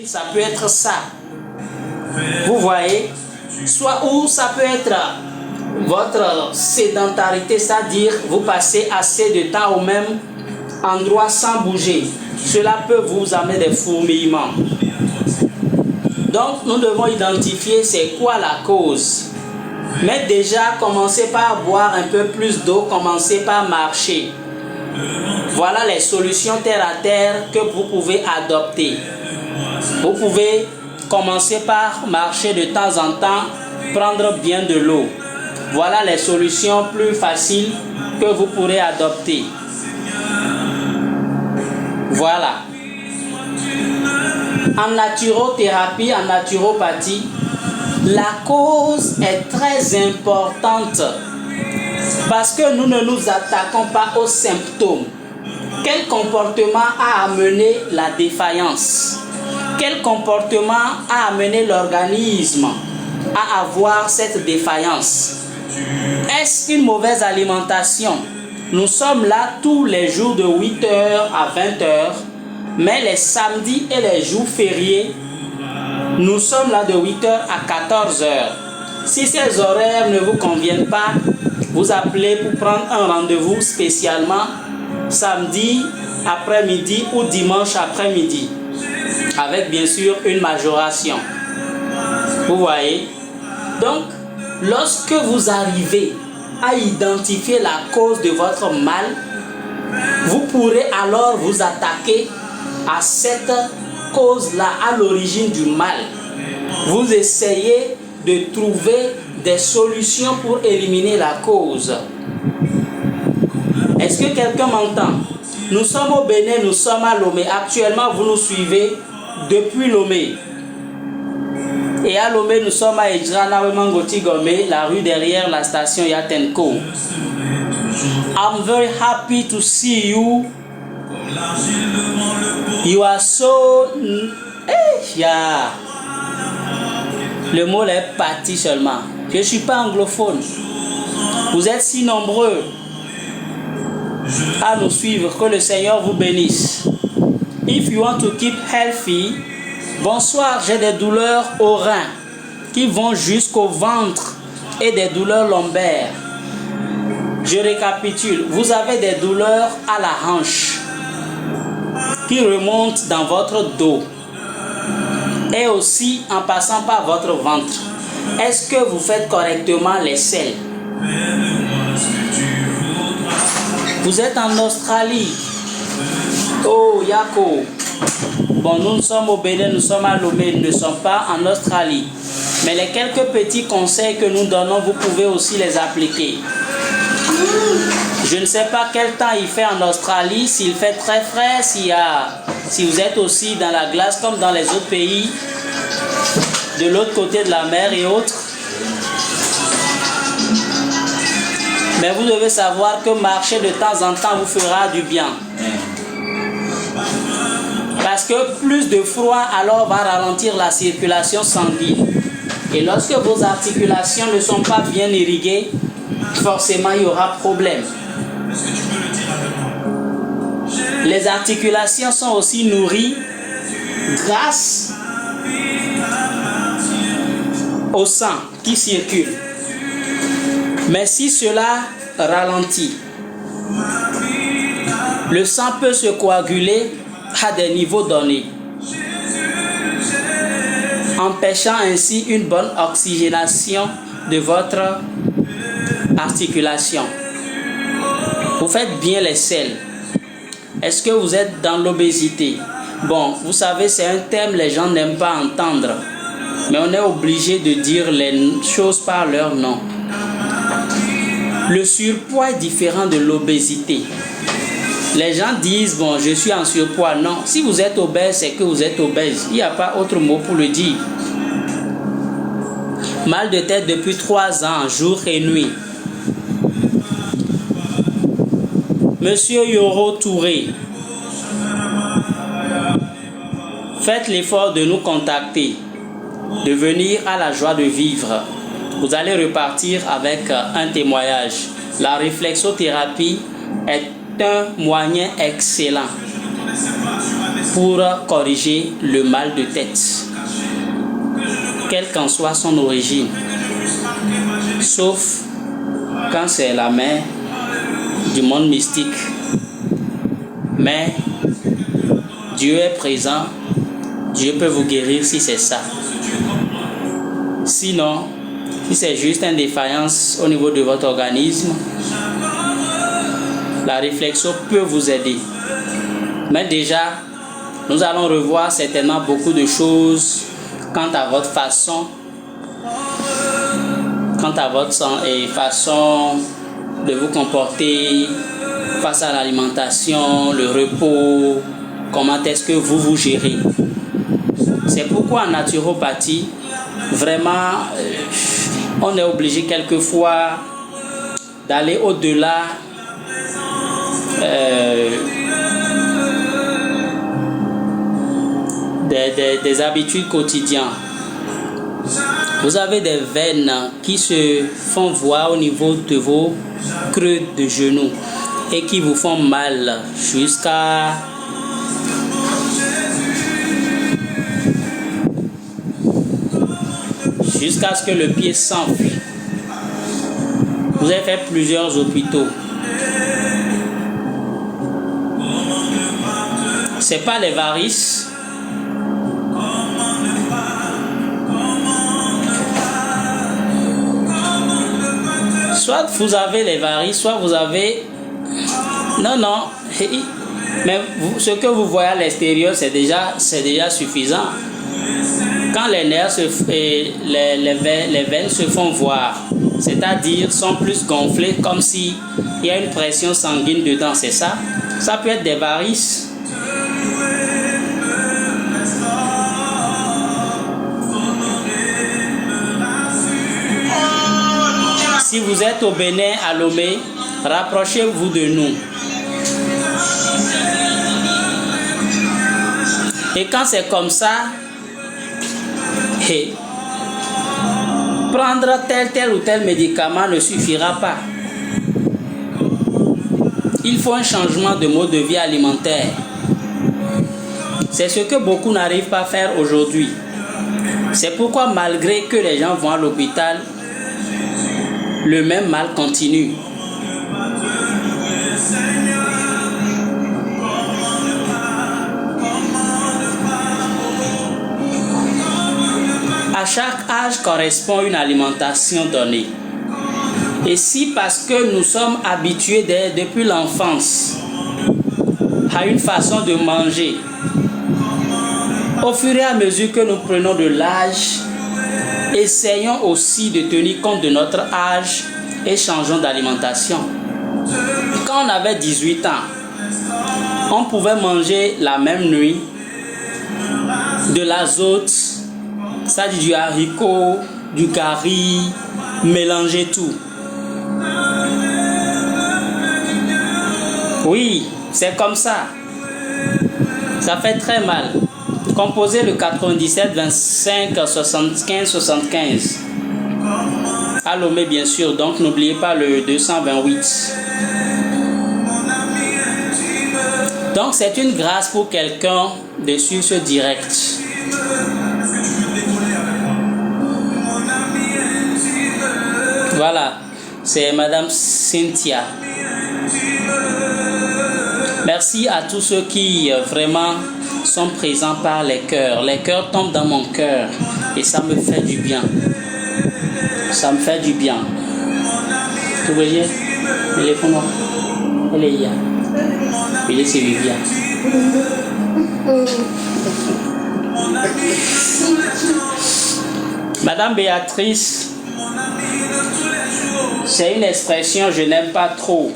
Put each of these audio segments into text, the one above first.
Ça peut être ça. Vous voyez? Soit ou ça peut être votre sédentarité, c'est-à-dire vous passez assez de temps au même endroit sans bouger. Cela peut vous amener des fourmillements. Donc nous devons identifier c'est quoi la cause. Mais déjà, commencez par boire un peu plus d'eau, commencez par marcher. Voilà les solutions terre à terre que vous pouvez adopter. Vous pouvez commencer par marcher de temps en temps, prendre bien de l'eau. Voilà les solutions plus faciles que vous pourrez adopter. Voilà. En naturothérapie, en naturopathie, la cause est très importante parce que nous ne nous attaquons pas aux symptômes. Quel comportement a amené la défaillance? Quel comportement a amené l'organisme à avoir cette défaillance? Est-ce une mauvaise alimentation? Nous sommes là tous les jours de 8h à 20h, mais les samedis et les jours fériés, nous sommes là de 8h à 14h. Si ces horaires ne vous conviennent pas, vous appelez pour prendre un rendez-vous spécialement samedi après-midi ou dimanche après-midi, avec bien sûr une majoration. Vous voyez? Donc, lorsque vous arrivez à identifier la cause de votre mal, vous pourrez alors vous attaquer à cette cause-là, à l'origine du mal. Vous essayez de trouver des solutions pour éliminer la cause. Est-ce que quelqu'un m'entend? Nous sommes au Bénin, nous sommes à Lomé. Actuellement, vous nous suivez depuis Lomé. Et à Lomé, nous sommes à Edjana, Mangoti Gome, la rue derrière la station Yatenko. I'm very happy to see you. You are so... yeah. Le mot est parti seulement. Je ne suis pas anglophone. Vous êtes si nombreux à nous suivre. Que le Seigneur vous bénisse. If you want to keep healthy, bonsoir, j'ai des douleurs aux reins qui vont jusqu'au ventre et des douleurs lombaires. Je récapitule. Vous avez des douleurs à la hanche qui remontent dans votre dos et aussi en passant par votre ventre. Est-ce que vous faites correctement les selles? Vous êtes en Australie. Oh, Yako. Bon, nous sommes au Bénin, nous sommes à Lomé, nous ne sommes pas en Australie. Mais les quelques petits conseils que nous donnons, vous pouvez aussi les appliquer. Je ne sais pas quel temps il fait en Australie, s'il fait très frais, si vous êtes aussi dans la glace comme dans les autres pays, de l'autre côté de la mer et autres. Mais vous devez savoir que marcher de temps en temps vous fera du bien. Parce que plus de froid alors va ralentir la circulation sanguine. Et lorsque vos articulations ne sont pas bien irriguées, forcément il y aura problème. Les articulations sont aussi nourries grâce au sang qui circule. Mais si cela ralentit, le sang peut se coaguler à des niveaux donnés, empêchant ainsi une bonne oxygénation de votre articulation. Vous faites bien les selles. Est-ce que vous êtes dans l'obésité? Bon, vous savez, c'est un thème les gens n'aiment pas entendre. Mais on est obligé de dire les choses par leur nom. Le surpoids est différent de l'obésité. Les gens disent, bon, je suis en surpoids. Non, si vous êtes obèse, c'est que vous êtes obèse. Il n'y a pas autre mot pour le dire. Mal de tête depuis 3 ans, jour et nuit. Monsieur Yoro Touré, faites l'effort de nous contacter, de venir à la joie de vivre. Vous allez repartir avec un témoignage. La réflexothérapie est un moyen excellent pour corriger le mal de tête, quelle qu'en soit son origine, sauf quand c'est la main du monde mystique. Mais Dieu est présent, Dieu peut vous guérir si c'est ça. Sinon, si c'est juste une défaillance au niveau de votre organisme, la réflexion peut vous aider. Mais déjà, nous allons revoir certainement beaucoup de choses quant à votre façon de vous comporter face à l'alimentation, le repos, comment est-ce que vous vous gérez. C'est pourquoi en naturopathie, vraiment, on est obligé quelquefois d'aller au-delà des habitudes quotidiennes. Vous avez des veines qui se font voir au niveau de vos creux de genoux et qui vous font mal jusqu'à ce que le pied s'enfle. Vous avez fait plusieurs hôpitaux. C'est pas les varices. Soit vous avez les varices, soit vous avez... Non. Mais ce que vous voyez à l'extérieur, c'est déjà suffisant. Quand les nerfs, les veines se font voir, c'est-à-dire sont plus gonflées, comme s'il y a une pression sanguine dedans, c'est ça? Ça peut être des varices. Si vous êtes au Bénin, à Lomé, rapprochez-vous de nous. Et quand c'est comme ça, prendre tel ou tel médicament ne suffira pas. Il faut un changement de mode de vie alimentaire. C'est ce que beaucoup n'arrivent pas à faire aujourd'hui. C'est pourquoi malgré que les gens vont à l'hôpital, le même mal continue. À chaque âge correspond une alimentation donnée. Et si parce que nous sommes habitués depuis l'enfance à une façon de manger, au fur et à mesure que nous prenons de l'âge, essayons aussi de tenir compte de notre âge et changeons d'alimentation. Quand on avait 18 ans, on pouvait manger la même nuit de l'azote, c'est-à-dire du haricot, du curry, mélanger tout. Oui, c'est comme ça. Ça fait très mal. Composez le 97 25 75 75. À Lomé, bien sûr. Donc, n'oubliez pas le 228. Donc, c'est une grâce pour quelqu'un de suivre ce direct. Voilà, c'est Madame Cynthia. Merci à tous ceux qui vraiment sont présents par les cœurs. Les cœurs tombent dans mon cœur et ça me fait du bien. Ça me fait du bien. Vous voyez, téléphone, elle est là. Il est Sylvia. Madame Béatrice, c'est une expression que je n'aime pas trop.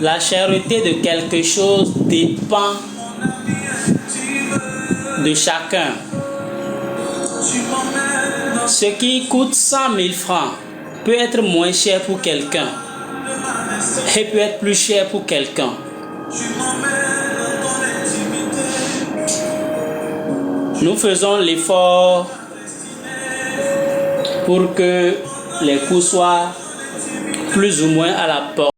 La cherté de quelque chose dépend de chacun. Ce qui coûte 100 000 francs peut être moins cher pour quelqu'un et peut être plus cher pour quelqu'un. Nous faisons l'effort pour que les cours soient plus ou moins à la portée.